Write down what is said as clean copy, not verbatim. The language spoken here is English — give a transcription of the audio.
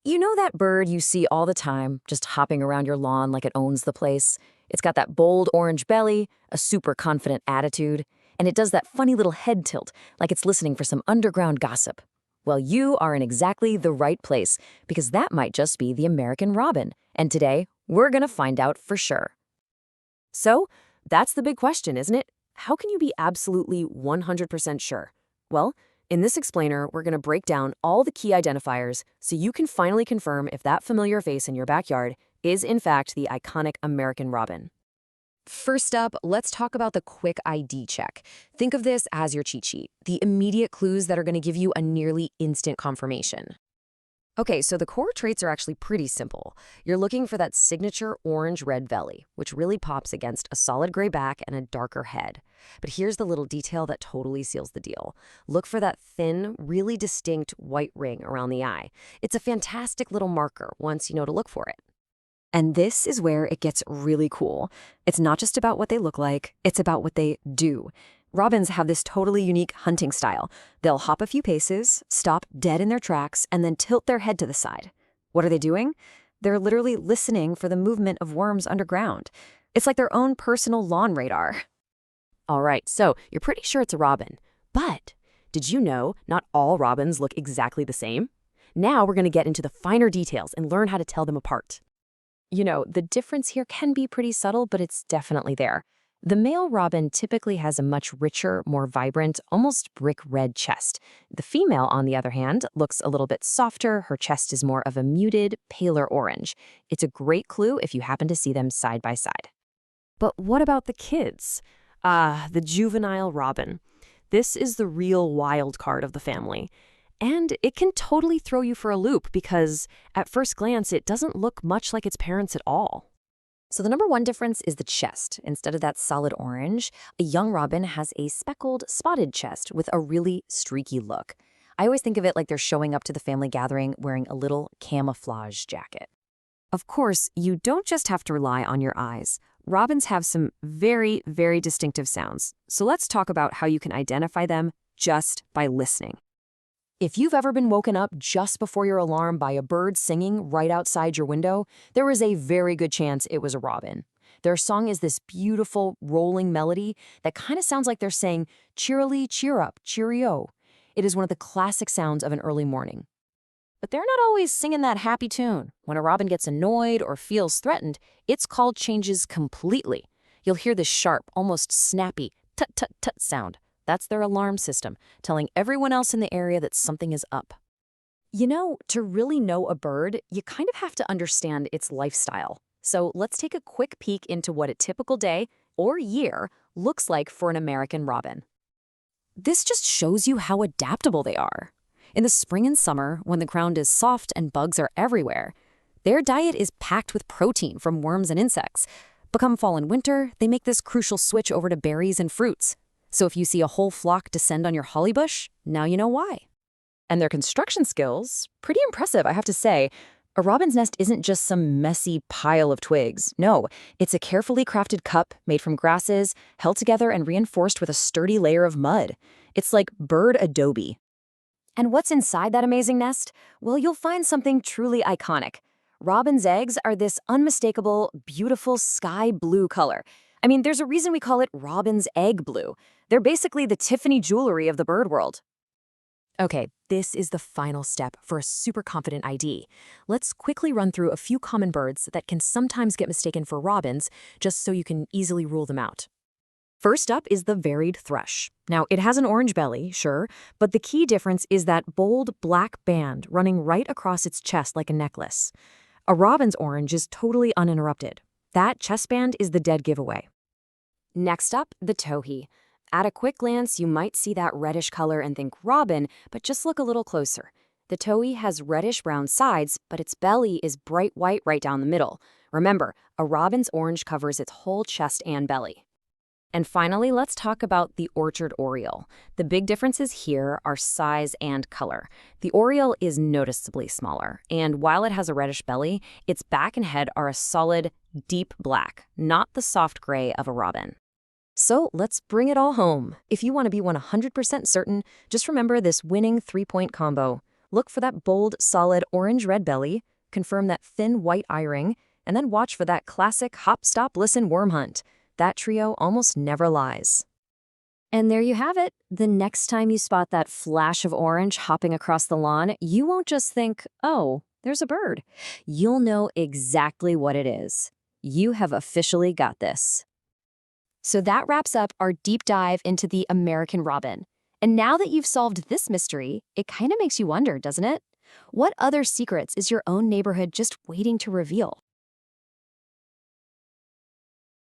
You know that bird you see all the time, just hopping around your lawn like it owns the place? It's got that bold orange belly, a super confident attitude, and it does that funny little head tilt like it's listening for some underground gossip. Well, you are in exactly the right place because that might just be the American robin. And today, we're going to find out for sure. So, that's the big question, isn't it? How can you be absolutely 100% sure? Well, in this explainer, we're going to break down all the key identifiers so you can finally confirm if that familiar face in your backyard is in fact the iconic American robin. First up, let's talk about the quick ID check. Think of this as your cheat sheet, the immediate clues that are going to give you a nearly instant confirmation. Okay, so the core traits are actually pretty simple. You're looking for that signature orange-red belly, which really pops against a solid gray back and a darker head. But here's the little detail that totally seals the deal. Look for that thin, really distinct white ring around the eye. It's a fantastic little marker once you know to look for it. And this is where it gets really cool. It's not just about what they look like, it's about what they do. Robins have this totally unique hunting style. They'll hop a few paces, stop dead in their tracks, and then tilt their head to the side. What are they doing? They're literally listening for the movement of worms underground. It's like their own personal lawn radar. All right, so you're pretty sure it's a robin. But did you know not all robins look exactly the same? Now we're going to get into the finer details and learn how to tell them apart. You know, the difference here can be pretty subtle, but it's definitely there. The male robin typically has a much richer, more vibrant, almost brick red chest. The female, on the other hand, looks a little bit softer. Her chest is more of a muted, paler orange. It's a great clue if you happen to see them side by side. But what about the kids? The juvenile robin. This is the real wild card of the family. And it can totally throw you for a loop because, at first glance, it doesn't look much like its parents at all. So the number one difference is the chest. Instead of that solid orange, a young robin has a speckled, spotted chest with a really streaky look. I always think of it like they're showing up to the family gathering wearing a little camouflage jacket. Of course, you don't just have to rely on your eyes. Robins have some very, very distinctive sounds. So let's talk about how you can identify them just by listening. If you've ever been woken up just before your alarm by a bird singing right outside your window, there is a very good chance it was a robin. Their song is this beautiful, rolling melody that kind of sounds like they're saying, cheerily, cheer up, cheerio. It is one of the classic sounds of an early morning. But they're not always singing that happy tune. When a robin gets annoyed or feels threatened, its call changes completely. You'll hear this sharp, almost snappy, tut-tut-tut sound. That's their alarm system, telling everyone else in the area that something is up. You know, to really know a bird, you kind of have to understand its lifestyle. So let's take a quick peek into what a typical day or year looks like for an American robin. This just shows you how adaptable they are. In the spring and summer, when the ground is soft and bugs are everywhere, their diet is packed with protein from worms and insects. But come fall and winter, they make this crucial switch over to berries and fruits. So if you see a whole flock descend on your holly bush, now you know why. And their construction skills, pretty impressive, I have to say. A robin's nest isn't just some messy pile of twigs. No, it's a carefully crafted cup made from grasses, held together and reinforced with a sturdy layer of mud. It's like bird adobe. And what's inside that amazing nest? Well, you'll find something truly iconic. Robin's eggs are this unmistakable, beautiful sky blue color. I mean, there's a reason we call it robin's egg blue. They're basically the Tiffany jewelry of the bird world. Okay, this is the final step for a super confident ID. Let's quickly run through a few common birds that can sometimes get mistaken for robins, just so you can easily rule them out. First up is the varied thrush. Now, it has an orange belly, sure, but the key difference is that bold black band running right across its chest like a necklace. A robin's orange is totally uninterrupted. That chest band is the dead giveaway. Next up, the towhee. At a quick glance, you might see that reddish color and think robin, but just look a little closer. The towhee has reddish-brown sides, but its belly is bright white right down the middle. Remember, a robin's orange covers its whole chest and belly. And finally, let's talk about the orchard oriole. The big differences here are size and color. The oriole is noticeably smaller, and while it has a reddish belly, its back and head are a solid, deep black, not the soft gray of a robin. So let's bring it all home. If you want to be 100% certain, just remember this winning 3-point combo. Look for that bold, solid orange-red belly, confirm that thin white eye-ring, and then watch for that classic hop, stop, listen worm hunt. That trio almost never lies. And there you have it. The next time you spot that flash of orange hopping across the lawn, you won't just think, oh, there's a bird. You'll know exactly what it is. You have officially got this. So that wraps up our deep dive into the American robin. And now that you've solved this mystery, it kind of makes you wonder, doesn't it? What other secrets is your own neighborhood just waiting to reveal?